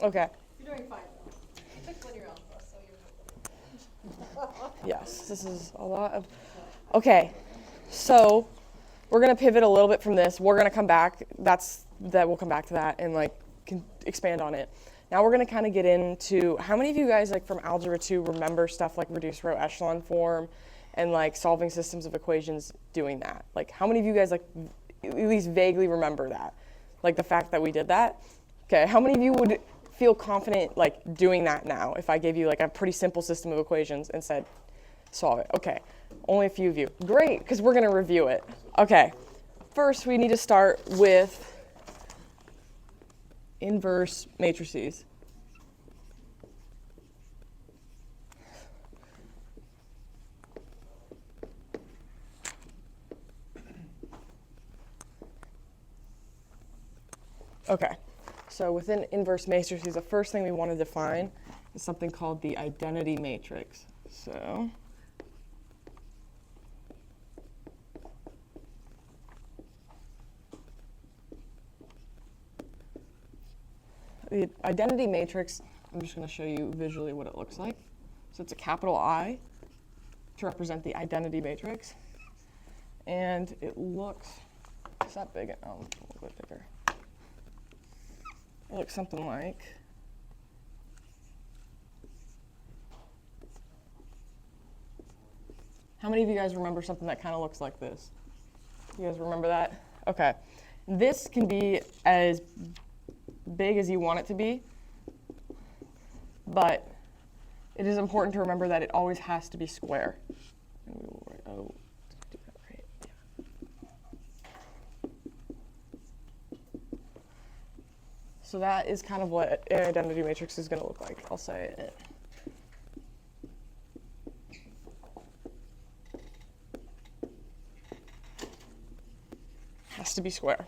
Okay. You're doing fine, though. You took linear algebra, so you're Yes, this is a lot of. Okay, so we're gonna pivot a little bit from this. We're gonna come back. We'll come back to that and like expand on it. Now we're gonna kind of get into how many of you guys like from Algebra 2 remember stuff like reduced row echelon form and like solving systems of equations doing that? Like how many of you guys like at least vaguely remember that? Like the fact that we did that? Okay, how many of you would feel confident like doing that now if I gave you like a pretty simple system of equations and said solve it? Okay, only a few of you. Great, because we're going to review it. Okay, first we need to start with inverse matrices. Okay, so within inverse matrices, the first thing we want to define is something called the identity matrix. So the identity matrix, I'm just going to show you visually what it looks like. So it's a capital I to represent the identity matrix. And it looks, is that big? Oh, it's a little bit bigger. It looks something like, how many of you guys remember something that kind of looks like this? You guys remember that? Okay. This can be as big as you want it to be, but it is important to remember that it always has to be square. And we will write, oh, do that right. Yeah. So that is kind of what an identity matrix is going to look like. I'll say it. Has to be square.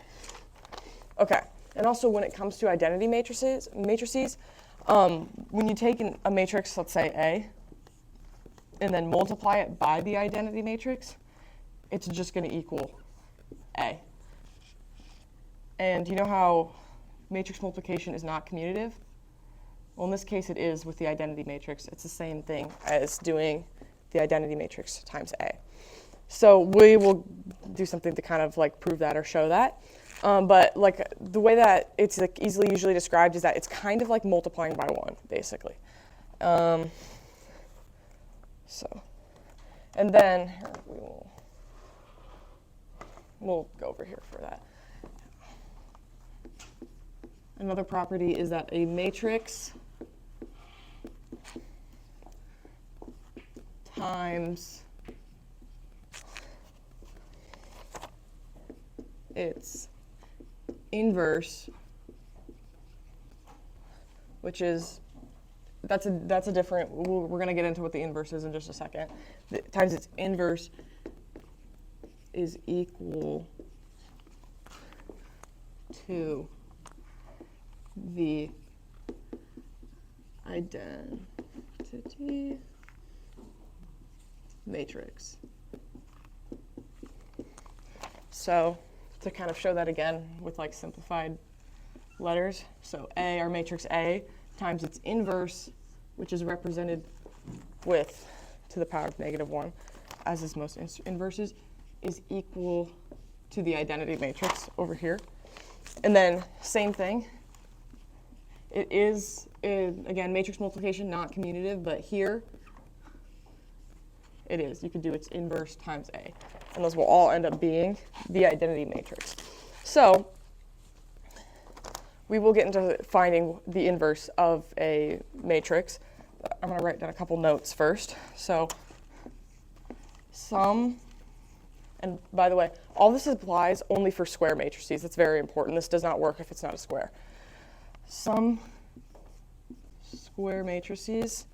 Okay. And also when it comes to identity matrices, when you take a matrix, let's say A, and then multiply it by the identity matrix, it's just going to equal A. And you know how matrix multiplication is not commutative? Well, in this case it is with the identity matrix. It's the same thing as doing the identity matrix times A. So we will do something to kind of like prove that or show that. But like the way that it's like easily usually described is that it's kind of like multiplying by 1, basically. So, and then here we'll go over here for that. Another property is that a matrix times its inverse, which is, that's a different, we're going to get into what the inverse is in just a second, times its inverse is equal to the identity matrix. So to kind of show that again with like simplified letters. So A, our matrix A, times its inverse, which is represented with to the power of -1, as is most inverses, is equal to the identity matrix over here. And then same thing. It is, again, matrix multiplication, not commutative, but here it is. You could do its inverse times A. And those will all end up being the identity matrix. So we will get into finding the inverse of a matrix. I'm going to write down a couple notes first. So sum, and by the way, all this applies only for square matrices. It's very important. This does not work if it's not a square. Some square matrices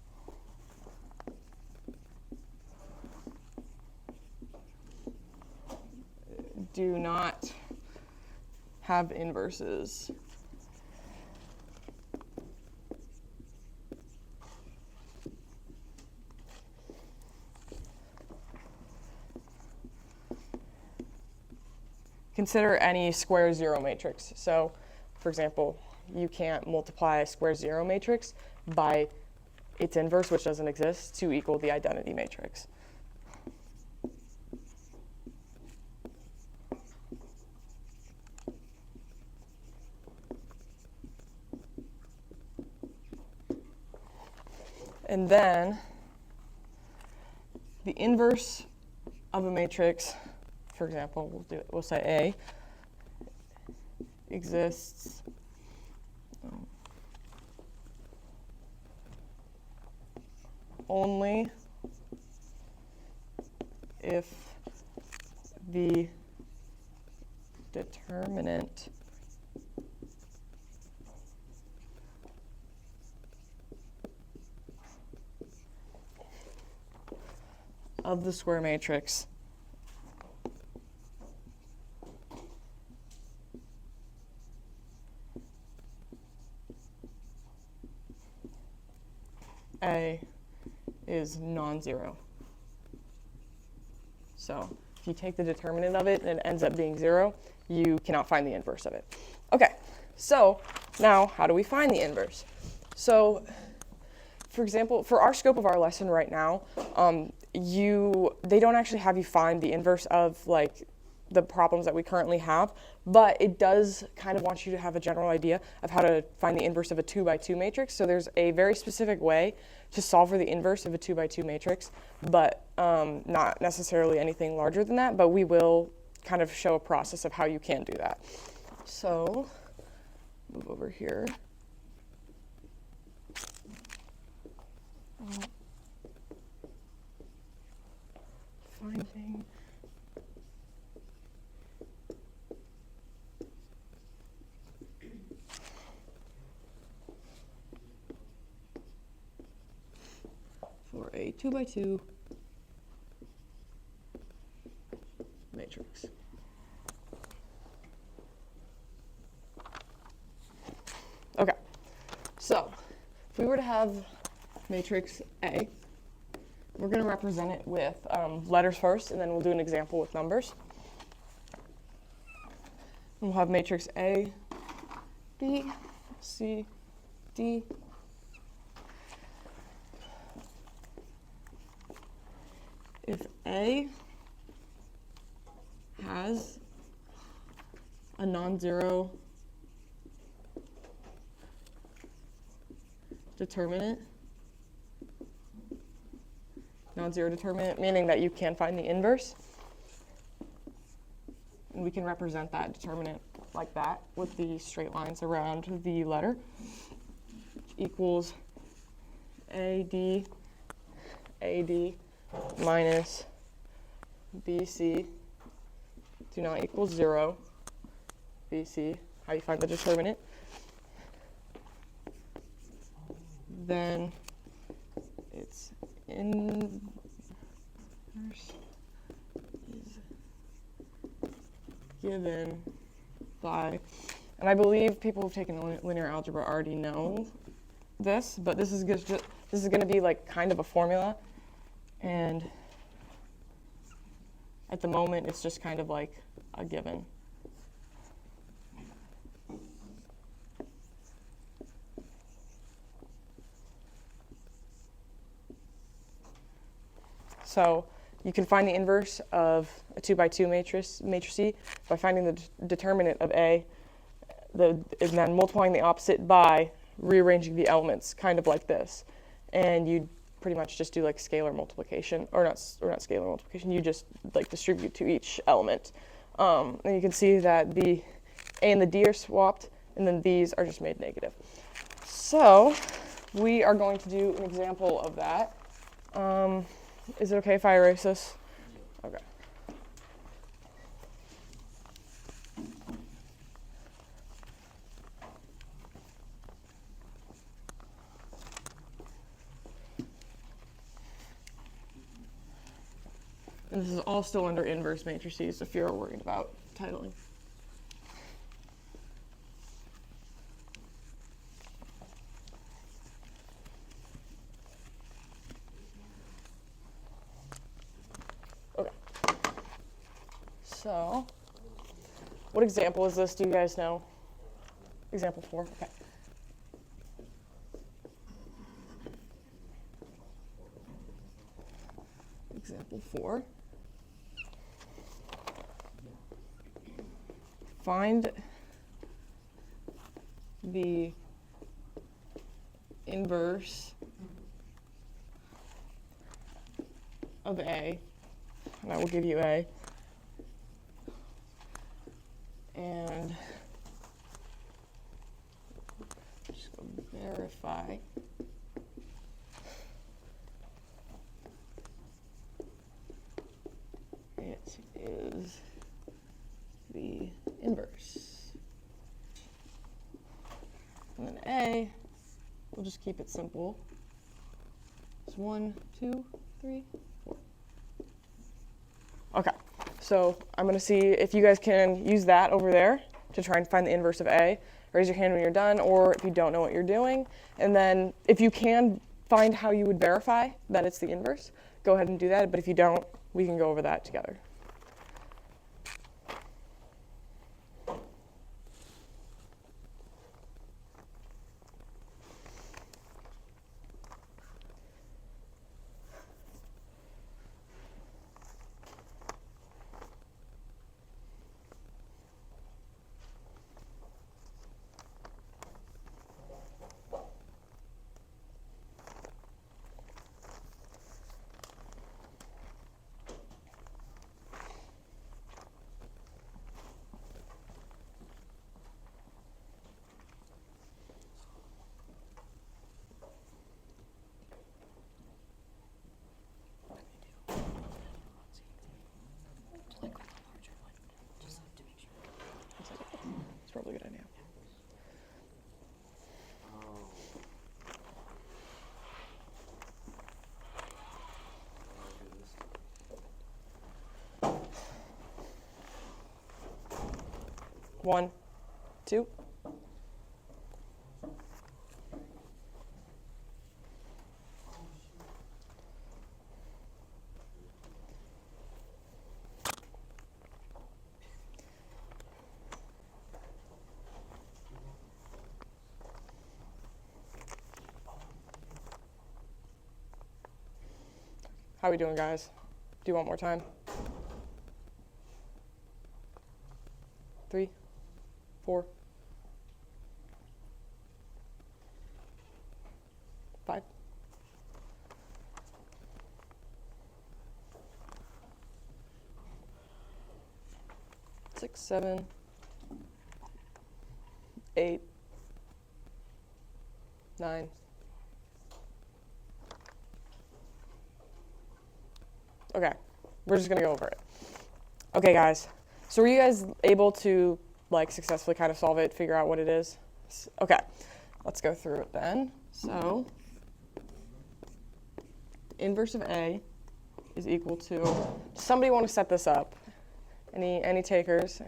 do not have inverses. Consider any square zero matrix. So, for example, you can't multiply a square zero matrix by its inverse, which doesn't exist, to equal the identity matrix. And then the inverse of a matrix, for example, we'll say A, exists only if the determinant of the square matrix A is non-zero. So if you take the determinant of it and it ends up being 0, you cannot find the inverse of it. Okay, so now how do we find the inverse? So for example, for our scope of our lesson right now, they don't actually have you find the inverse of like the problems that we currently have, but it does kind of want you to have a general idea of how to find the inverse of a 2 by 2 matrix. So there's a very specific way to solve for the inverse of a 2 by 2 matrix, but not necessarily anything larger than that, but we will kind of show a process of how you can do that. So move over here. Finding for a 2 by 2 matrix. Okay, so if we were to have matrix A, we're going to represent it with letters first, and then we'll do an example with numbers. And we'll have matrix A, B, C, D. If A has a non-zero determinant, non-zero determinant, meaning that you can find the inverse. And we can represent that determinant like that with the straight lines around the letter, which equals AD minus BC do not equal 0. BC, how you find the determinant. Then its inverse is given by, and I believe people who've taken linear algebra already know this, but this is going to be like kind of a formula, and at the moment it's just kind of like a given. So you can find the inverse of a 2 by 2 matrix by finding the determinant of A, and then multiplying the opposite by rearranging the elements, kind of like this. And you pretty much just do like scalar multiplication, or not scalar multiplication. You just like distribute to each element, and you can see that the A and the D are swapped, and then these are just made negative. So we are going to do an example of that. Is it okay if I erase this? Okay. And this is all still under inverse matrices if you're worried about titling. Okay. So, what example is this? Do you guys know? Example 4? Okay. example 4. Find the inverse of A, and I will give you A, and just go verify it is the inverse. And then A, we'll just keep it simple. It's 1, 2, 3, 4. Okay, so I'm going to see if you guys can use that over there to try and find the inverse of A. Raise your hand when you're done, or if you don't know what you're doing. And then if you can find how you would verify that it's the inverse, go ahead and do that. But if you don't, we can go over that together. It's probably a good idea. One, two. How are we doing, guys? Do you want more time? 3, 4, 5. 6, 7, 8, 9. Okay, we're just gonna go over it. Okay, guys, so were you guys able to like successfully kind of solve it, figure out what it is? Okay, let's go through it then. So, inverse of A is equal to, somebody want to set this up? Any takers?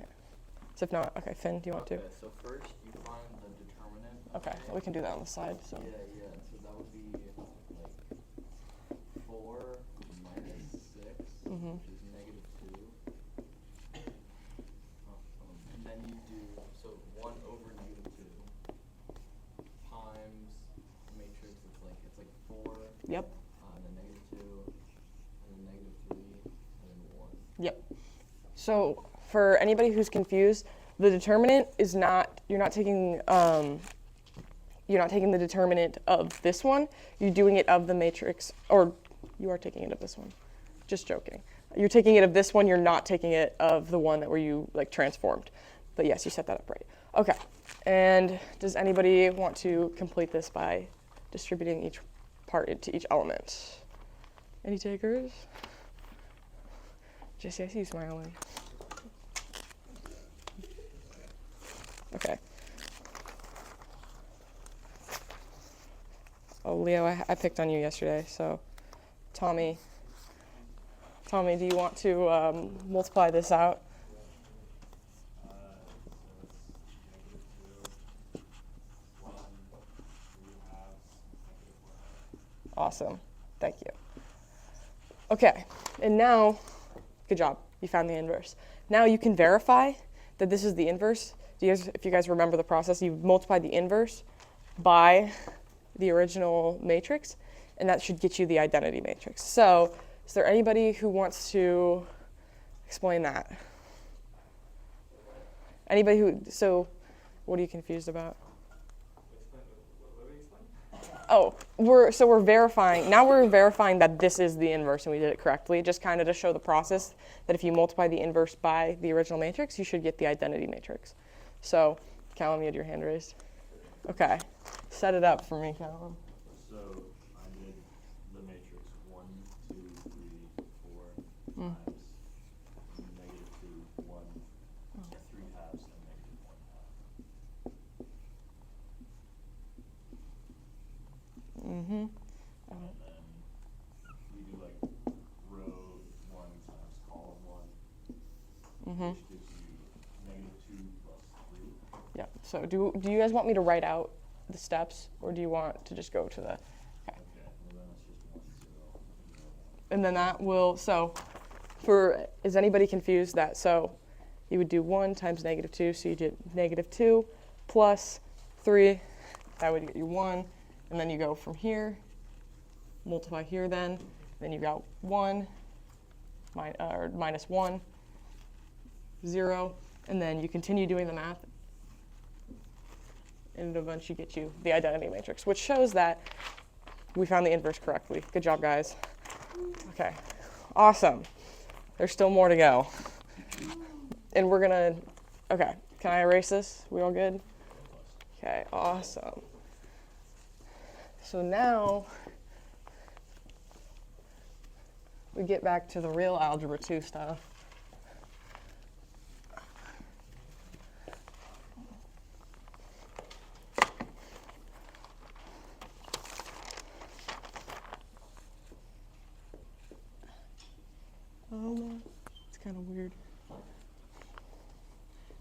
So if not, okay, Finn, do you want to? Okay, so first you find the determinant. Okay, we can do that on the side. So. Yeah, so that would be like 4 minus 6, Mm-hmm. which is -2. And then you do, so 1 over -2 times matrix, it's like 4. Yep. And then -2, and then -3, and then 1. Yep. So for anybody who's confused, the determinant is not, you're not taking the determinant of this one, you're doing it of the matrix, or you are taking it of this one. Just joking. You're taking it of this one, you're not taking it of the one that where you like transformed. But yes, you set that up right. Okay, and does anybody want to complete this by distributing each part into each element? Any takers? Jesse, I see you smiling. Okay. Oh, Leo, I picked on you yesterday, so Tommy, do you want to multiply this out? Awesome. Thank you. Okay, and now, good job. You found the inverse. Now you can verify that this is the inverse. If you guys remember the process, you multiply the inverse by the original matrix, and that should get you the identity matrix. So Is there anybody who wants to explain that? Anybody who, so what are you confused about? What did we explain? Oh, we're verifying, now we're verifying that this is the inverse and we did it correctly, just kind of to show the process that if you multiply the inverse by the original matrix, you should get the identity matrix. So, Callum, you had your hand raised. Okay, set it up for me, Callum. So I did the matrix 1, 2, 3, 4 times -2, 1, 3 halves, and -1 half. Mm-hmm. And then we do like row 1 times column 1, Mm-hmm. which gives you -2 plus 3. Yeah, so do you guys want me to write out the steps, or do you want to just go to the, okay. Okay, well then it's just 1, 0, 0, 1. And then that will, so is anybody confused that, so you would do 1 times -2, so you did -2 plus 3, that would get you 1, and then you go from here, multiply here then you got 1, or -1, 0, and then you continue doing the math, and it eventually gets you the identity matrix, which shows that we found the inverse correctly. Good job, guys. Okay, awesome. There's still more to go. And we're gonna, okay, can I erase this? We all good? Okay, awesome. So now we get back to the real Algebra 2 stuff. It's kind of weird.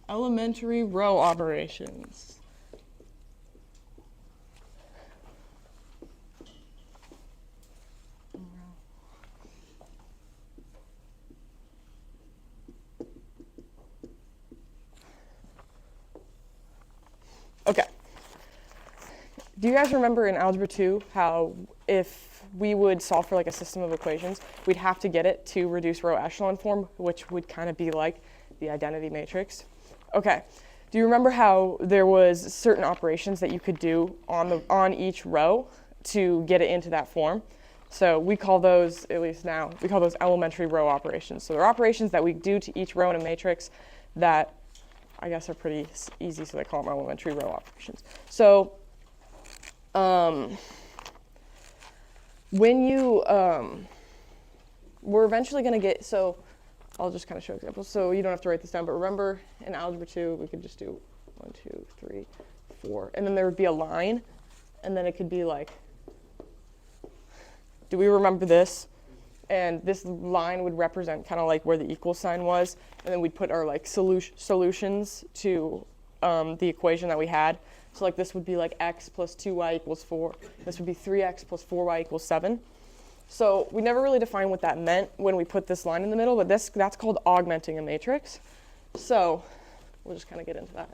Elementary row operations. Okay. Do you guys remember in Algebra 2 how if we would solve for like a system of equations, we'd have to get it to reduce row echelon form, which would kind of be like the identity matrix? Okay. Do you remember how there was certain operations that you could do on each row to get it into that form? So we call those, at least now, we call those elementary row operations. So they're operations that we do to each row in a matrix that I guess are pretty easy, so they call them elementary row operations. So when you, we're eventually going to get, so I'll just kind of show examples. So you don't have to write this down, but remember in Algebra 2, we could just do 1, 2, 3, 4, and then there would be a line, and then it could be like, do we remember this? And this line would represent kind of like where the equal sign was, and then we'd put our like solutions to the equation that we had. So like this would be like x plus 2y equals 4. This would be 3x plus 4y equals 7. So we never really defined what that meant when we put this line in the middle, but that's called augmenting a matrix. So we'll just kind of get into that.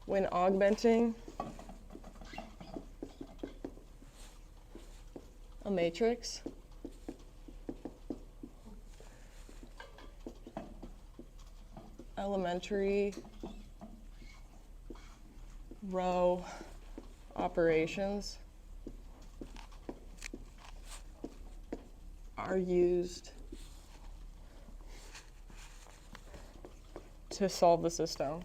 When augmenting a matrix, elementary row operations are used to solve the system.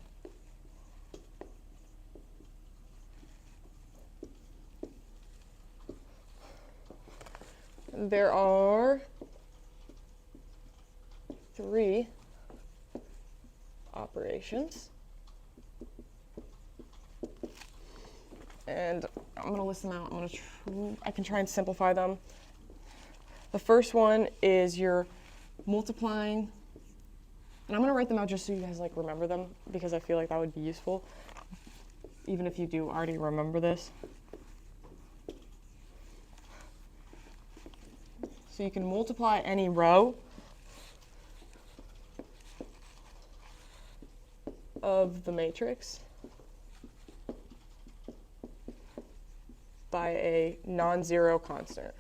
There are 3 operations. And I'm going to list them out. I can try and simplify them. The first one is you're multiplying, and I'm going to write them out just so you guys like remember them, because I feel like that would be useful, even if you do already remember this. So you can multiply any row of the matrix by a non-zero constant.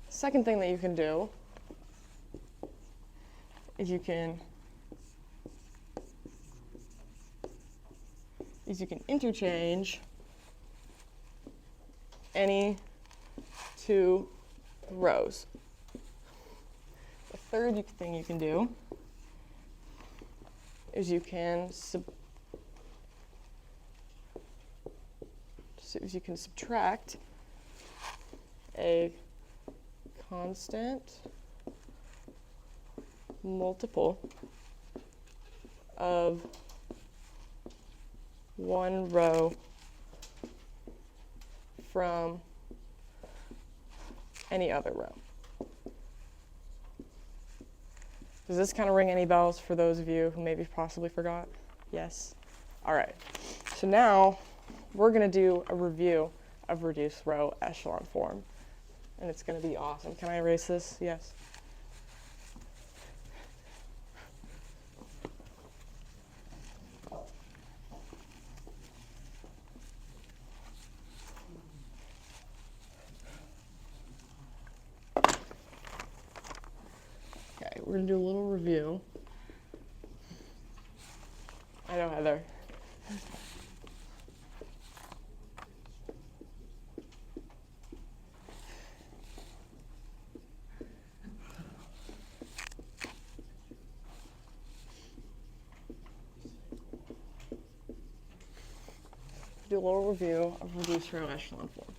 Second thing that you can do is you can interchange any two rows. The third thing you can do is you can subtract a constant multiple of one row from any other row. Does this kind of ring any bells for those of you who maybe possibly forgot? Yes? All right. So now we're going to do a review of reduced row echelon form. And it's going to be awesome. Can I erase this? Yes. Okay, we're going to do a little review. I know, Heather. Do a little review of reduced row echelon form.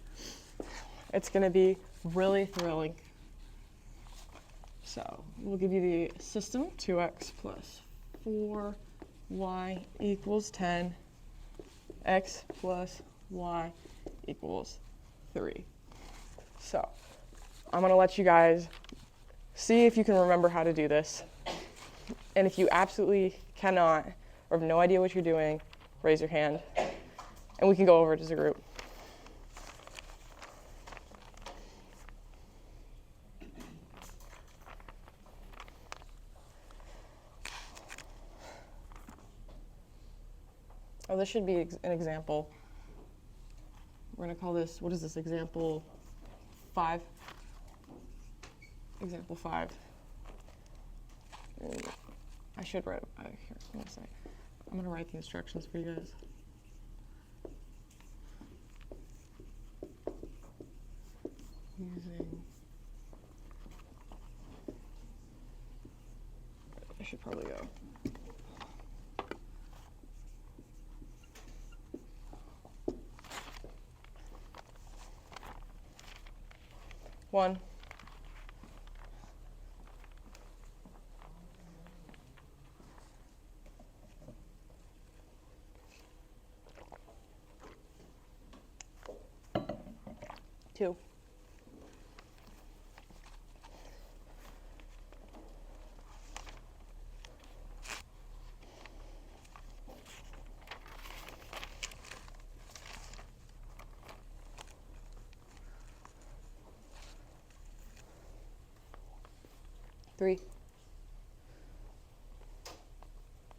It's going to be really thrilling. So we'll give you the system, 2x plus 4y equals 10, x plus y equals 3. So I'm going to let you guys see if you can remember how to do this. And if you absolutely cannot or have no idea what you're doing, raise your hand. And we can go over it as a group. Oh, this should be an example. We're going to call this, what is this, example 5? Example 5. And I should write, here, one second. I'm going to write the instructions for you guys. Using, I should probably go. One. Two. Three.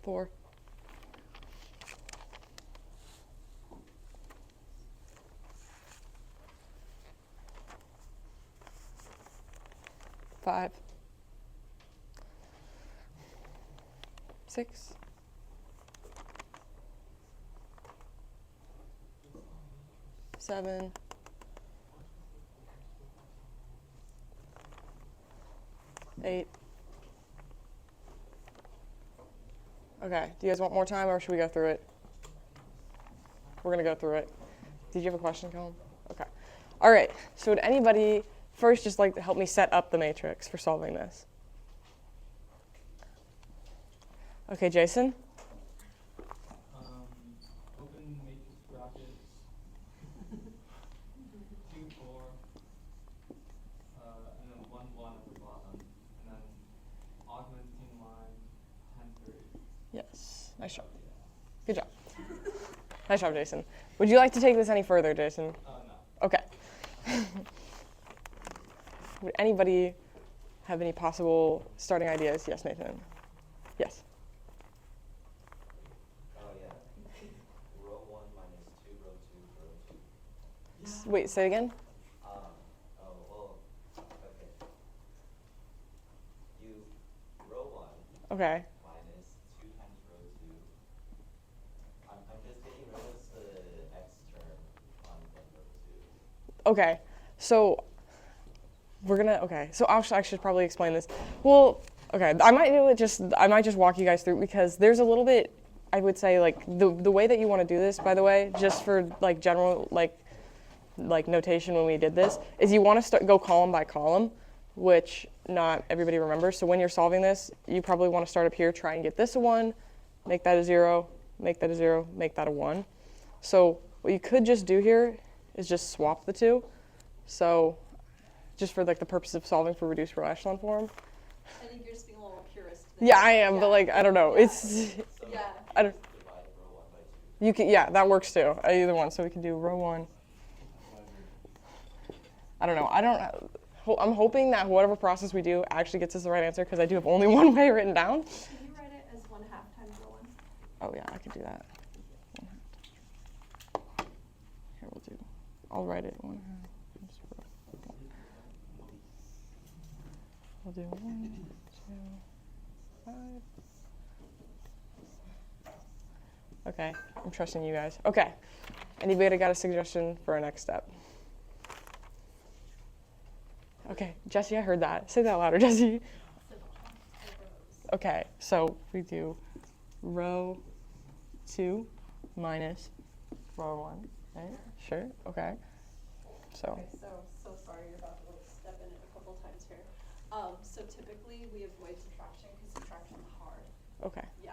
4. 5. 6. 7. 8. Okay, do you guys want more time or should we go through it? We're gonna go through it. Did you have a question, Colin? Okay. All right, so would anybody first just like to help me set up the matrix for solving this? Okay, Jason? Open matrix brackets, 2, 4, and then 1, 1 at the bottom, and then augmenting line 10, 3. Yes, nice job. Good job. Nice job, Jason. Would you like to take this any further, Jason? No. Okay. Would anybody have any possible starting ideas? Yes, Nathan. Yes. Wait, say it again? Well, okay. You row 1 Okay. minus 2 times row 2. I'm just getting rid of the x term on row 2. Okay. So I should probably explain this. Well, okay, I might just walk you guys through because there's a little bit, I would say, like the way that you want to do this, by the way, just for like general like notation when we did this, is you want to go column by column, which not everybody remembers. So when you're solving this, you probably want to start up here, try and get this a 1, make that a 0, make that a 0, make that a 1. So what you could just do here is just swap the two. So just for like the purpose of solving for reduced row echelon form. I think you're just being a little purist there. Yeah, I am, but like I don't know. It's Yeah. I don't. Divide row 1 by 2. You can, yeah, that works too. Either one. So we can do row 1. I don't know. I'm hoping that whatever process we do actually gets us the right answer because I do have only one way written down. Can you write it as 1/2 times row 1? Oh yeah, I could do that. Here I'll write it 1/2. We'll do 1, 2, 5. Okay, I'm trusting you guys. Okay, anybody got a suggestion for a next step? Okay, Jesse, I heard that. Say that louder, Jesse. Okay, so we do row 2 minus row 1, right? Sure, okay. So, Okay, so sorry, you're about to like step in it a couple times here. So typically we avoid subtraction because subtraction's hard. okay, Yeah.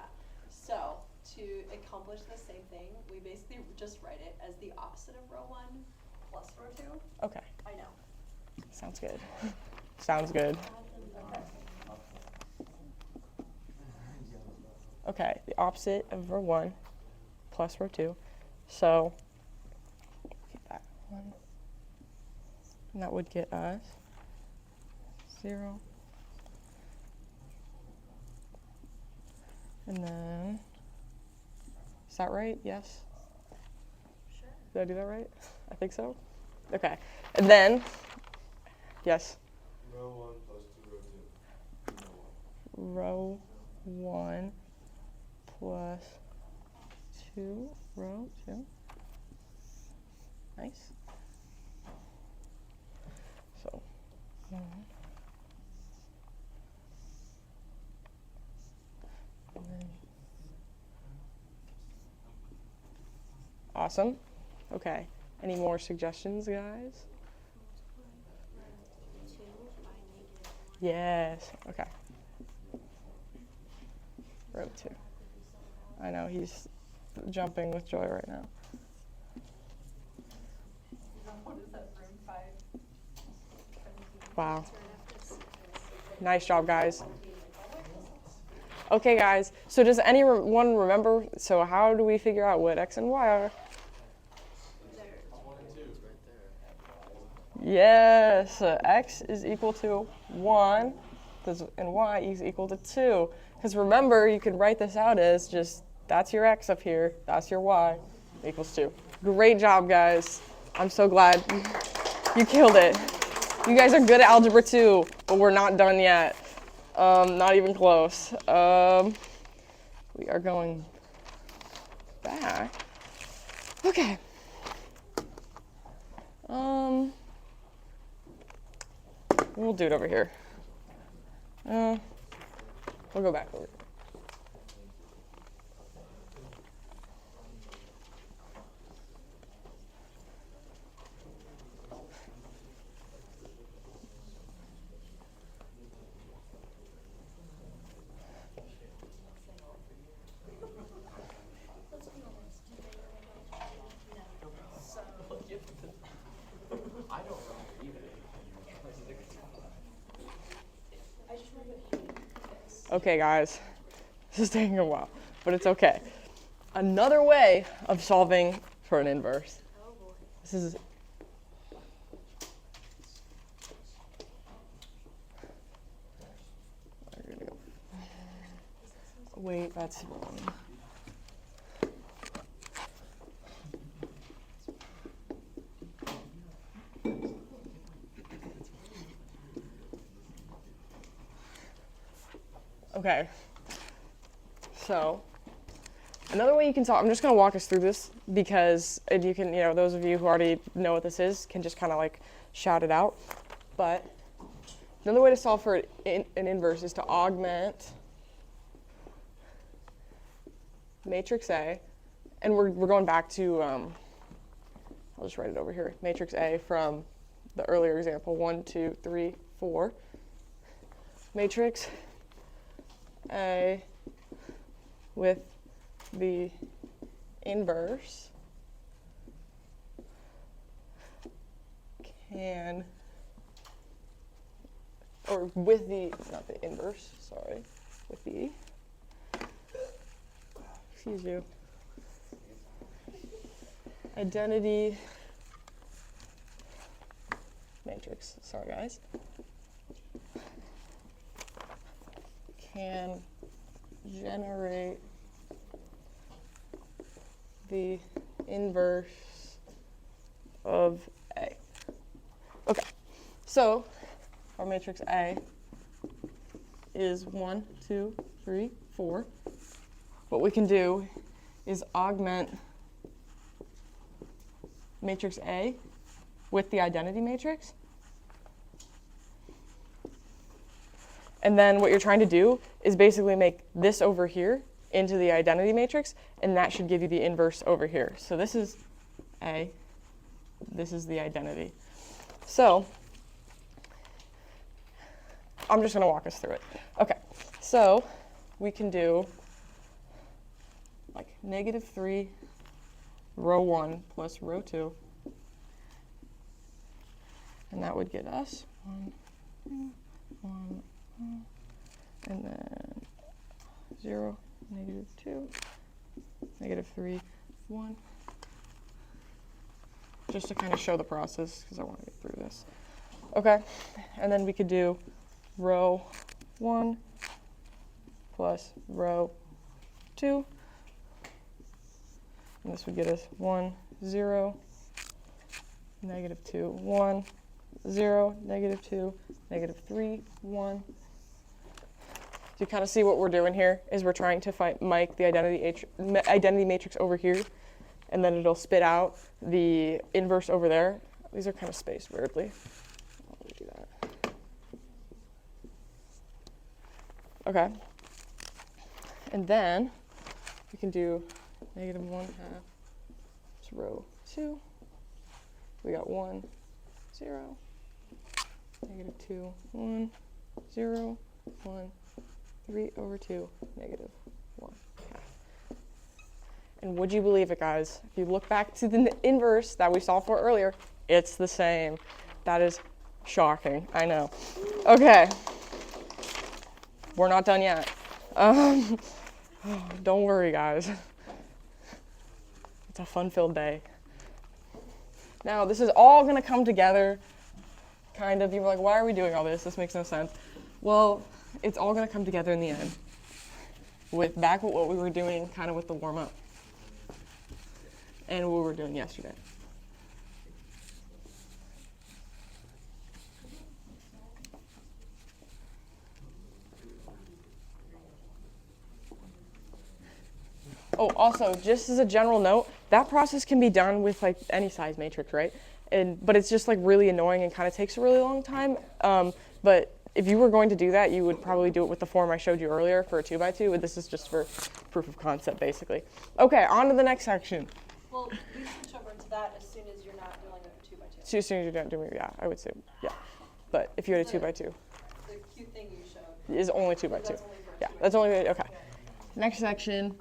So to accomplish the same thing, we basically just write it as the opposite of row 1 plus row 2. okay. I know. Sounds good. Sounds good. Okay. Okay, the opposite of row 1 plus row 2. So, keep that 1. And that would get us 0. And then, is that right? Yes? Sure. Did I do that right? I think so. Okay. And then, yes? Row 1 plus 2, row 2. Row 1 plus 2, row 2. Nice. So, 1. And then, awesome. Okay. Any more suggestions, guys? Yes. Okay. Row 2. I know he's jumping with joy right now. What is that, room 5? Wow. Nice job, guys. Okay, guys. So does anyone remember? So how do we figure out what x and y are? Yes, x is equal to 1, and y is equal to 2. Because remember, you could write this out as just, that's your x up here, that's your y, equals 2. Great job, guys. I'm so glad you killed it. You guys are good at algebra 2, but we're not done yet. Not even close. We are going back. Okay. We'll do it over here. We'll go back over. Okay, guys, this is taking a while, but it's okay. Another way of solving for an inverse. Oh boy. This is wait, that's wrong. Okay. So another way you can solve, I'm just going to walk us through this because you can, those of you who already know what this is can just kind of like shout it out. But another way to solve for an inverse is to augment matrix A. And we're going back to, I'll just write it over here, matrix A from the earlier example, 1, 2, 3, 4. Matrix A with the inverse can, or with the, not the inverse, sorry, with the, excuse you, identity matrix, sorry guys, can generate the inverse of A. Okay, so our matrix A is 1, 2, 3, 4. What we can do is augment matrix A with the identity matrix. And then what you're trying to do is basically make this over here into the identity matrix, and that should give you the inverse over here. So this is A, this is the identity. So I'm just going to walk us through it. Okay, so we can do like -3 row 1 plus row 2. And that would get us 1, 2, 1, and then 0, -2, -3, 1. Just to kind of show the process, because I want to get through this. Okay, and then we could do row 1 plus row 2. And this would get us 1, 0, -2, 1, 0, -2, -3, 1. So you kind of see what we're doing here is we're trying to find the identity matrix over here, and then it'll spit out the inverse over there. These are kind of spaced weirdly. Let me do that. Okay. And then we can do -1/2 is row 2. We got 1, 0, -2, 1, 0, 1, 3/2, -1/2. And would you believe it, guys? If you look back to the inverse that we solved for earlier, it's the same. That is shocking, I know. Okay, we're not done yet. Don't worry, guys. It's a fun-filled day. Now, this is all going to come together, kind of. You were like, why are we doing all this? This makes no sense. Well, it's all going to come together in the end. Back with what we were doing, kind of with the warm-up, and what we were doing yesterday. Oh, also, just as a general note, that process can be done with like any size matrix, right? But it's just like really annoying and kind of takes a really long time. But if you were going to do that, you would probably do it with the form I showed you earlier for a 2x2. And this is just for proof of concept, basically. Okay, on to the next section. Well, we switch over to that as soon as you're not doing a 2x2. As soon as you're not doing it, yeah, I would say, yeah. But if you had a 2x2, The cute thing you showed. is only 2x2. That's only for a Yeah, 2x2. that's only, okay. Next section.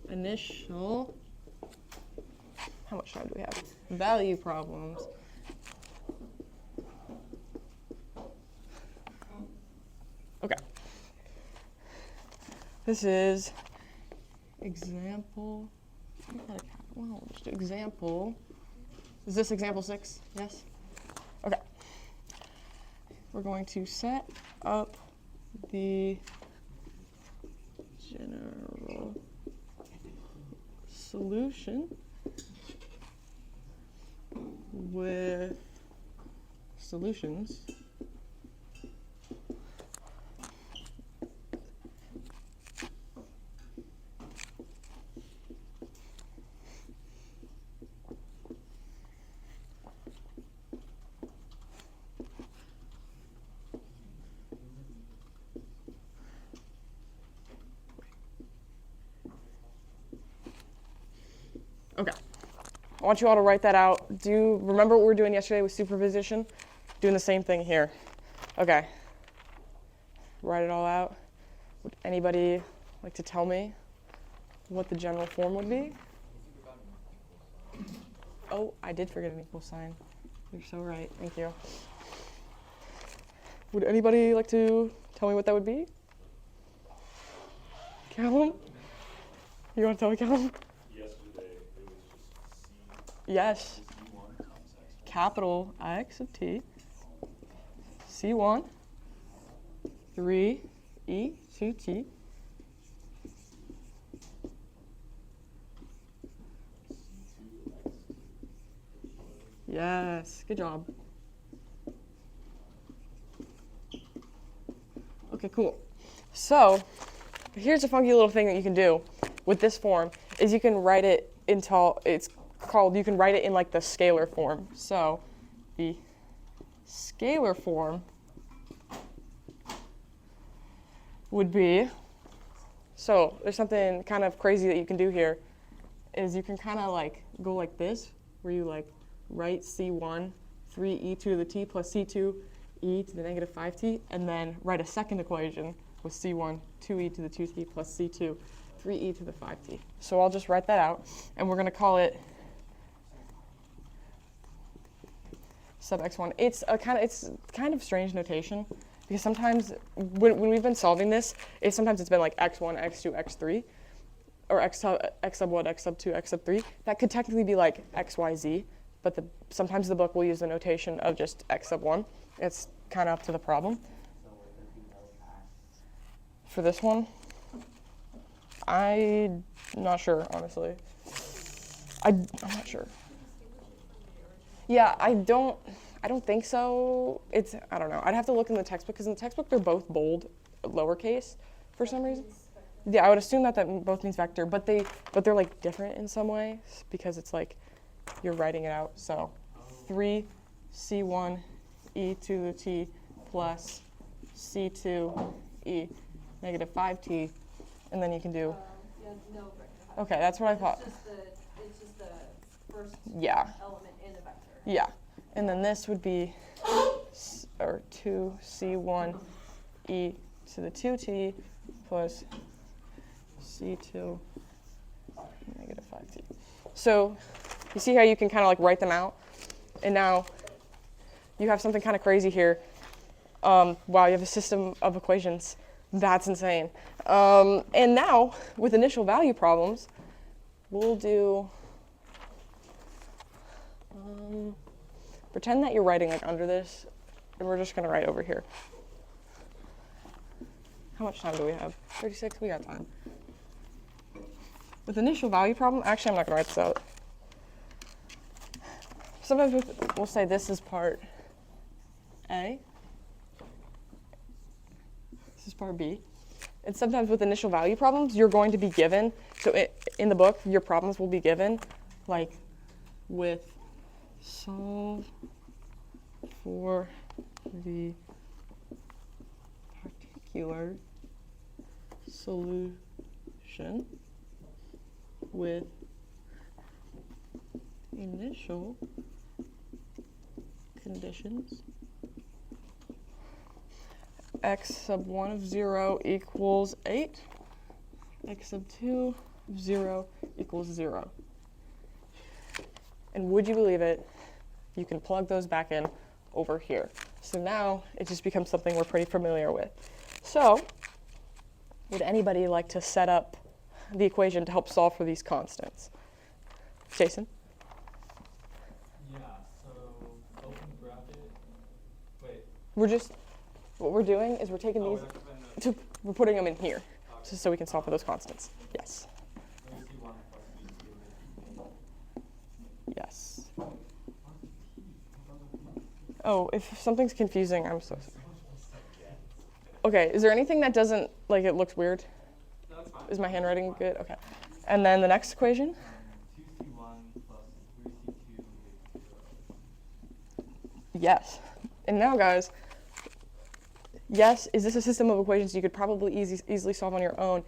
Initial, how much time do we have? Value problems. Okay. This is example, well, just example. Is this example 6? Yes? Okay. We're going to set up the general solution with solutions I want you all to write that out. Do you remember what we were doing yesterday with superposition? Doing the same thing here. Okay. Write it all out. Would anybody like to tell me what the general form would be? Oh, I did forget an equal sign. You're so right. Thank you. Would anybody like to tell me what that would be? Callum? You want to tell me, Callum? Yesterday, it was just C. Yes. C1 times X. Capital X of t. C1. 3 e 2t. Yes, good job. Okay, cool. So here's a funky little thing that you can do with this form is you can write it into, you can write it in like the scalar form. So the scalar form would be, so there's something kind of crazy that you can do here is you can kind of like go like this, where you like write C1, 3e to the t plus C2 e to the negative 5t, and then write a second equation with C1, 2e to the 2t plus C2, 3e to the 5t. So I'll just write that out, and we're going to call it sub x1. It's kind of strange notation, because sometimes when we've been solving this, sometimes it's been like x1, x2, x3, or x sub 1, x sub 2, x sub 3. That could technically be like x, y, z, but sometimes the book will use the notation of just x sub 1. It's kind of up to the problem. For this one, I'm not sure, honestly. I'm not sure. Yeah, I don't think so. I don't know. I'd have to look in the textbook, because in the textbook they're both bold, lowercase, for some reason. Yeah, I would assume that both means vector, but they're like different in some way, because it's like you're writing it out. So 3 C1 e to the t plus C2 e negative 5t, and then you can do. Yeah, no vector. Okay, that's what I thought. It's just the first Yeah. element in a vector. Yeah, and then this would be 2 C1 e to the 2t plus C2 negative 5t. So you see how you can kind of like write them out? And now you have something kind of crazy here. Wow, you have a system of equations. That's insane. And now with initial value problems, we'll do, pretend that you're writing like under this, and we're just going to write over here. How much time do we have? 36? We got time. With initial value problem, actually I'm not going to write this out. Sometimes we'll say this is part A. This is part B. And sometimes with initial value problems, you're going to be given, so in the book, your problems will be given like with solve for the particular solution with initial conditions x sub 1 of 0 equals 8, x sub 2 of 0 equals 0. And would you believe it, you can plug those back in over here. So now it just becomes something we're pretty familiar with. So would anybody like to set up the equation to help solve for these constants? Jason? Yeah, so open bracket. Wait. What we're doing is we're taking Oh, these, we have to put in a- we're putting them in here, okay. just so we can solve for those constants. Yes. Let me see 1 plus B2. Yes. Oh, if something's confusing, I'm so sorry. Okay, is there anything that doesn't, like it looks weird? That's fine. Is my handwriting good? Okay. And then the next equation? 2C1 plus 3C2 is 0. Yes. And now, guys, yes, is this a system of equations you could probably easily solve on your own?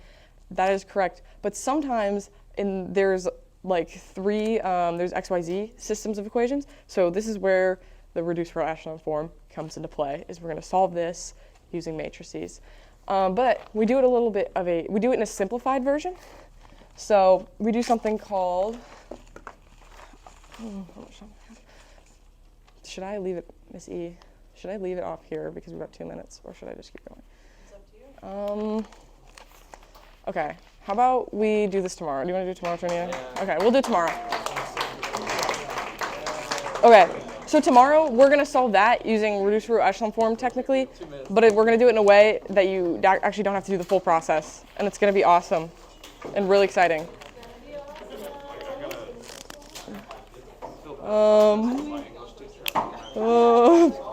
That is correct. But sometimes there's like three, there's XYZ systems of equations. So this is where the reduced row echelon form comes into play, is we're going to solve this using matrices. But we do it we do it in a simplified version. So we do something called, should I leave it, Miss E? Should I leave it off here because we've got 2 minutes, or should I just keep going? It's up to you. Okay, how about we do this tomorrow? Do you want to do tomorrow, Trinia? Yeah. Okay, we'll do tomorrow. Okay, so tomorrow we're going to solve that using reduced root echelon form technically, but we're going to do it in a way that you actually don't have to do the full process, and it's going to be awesome and really exciting.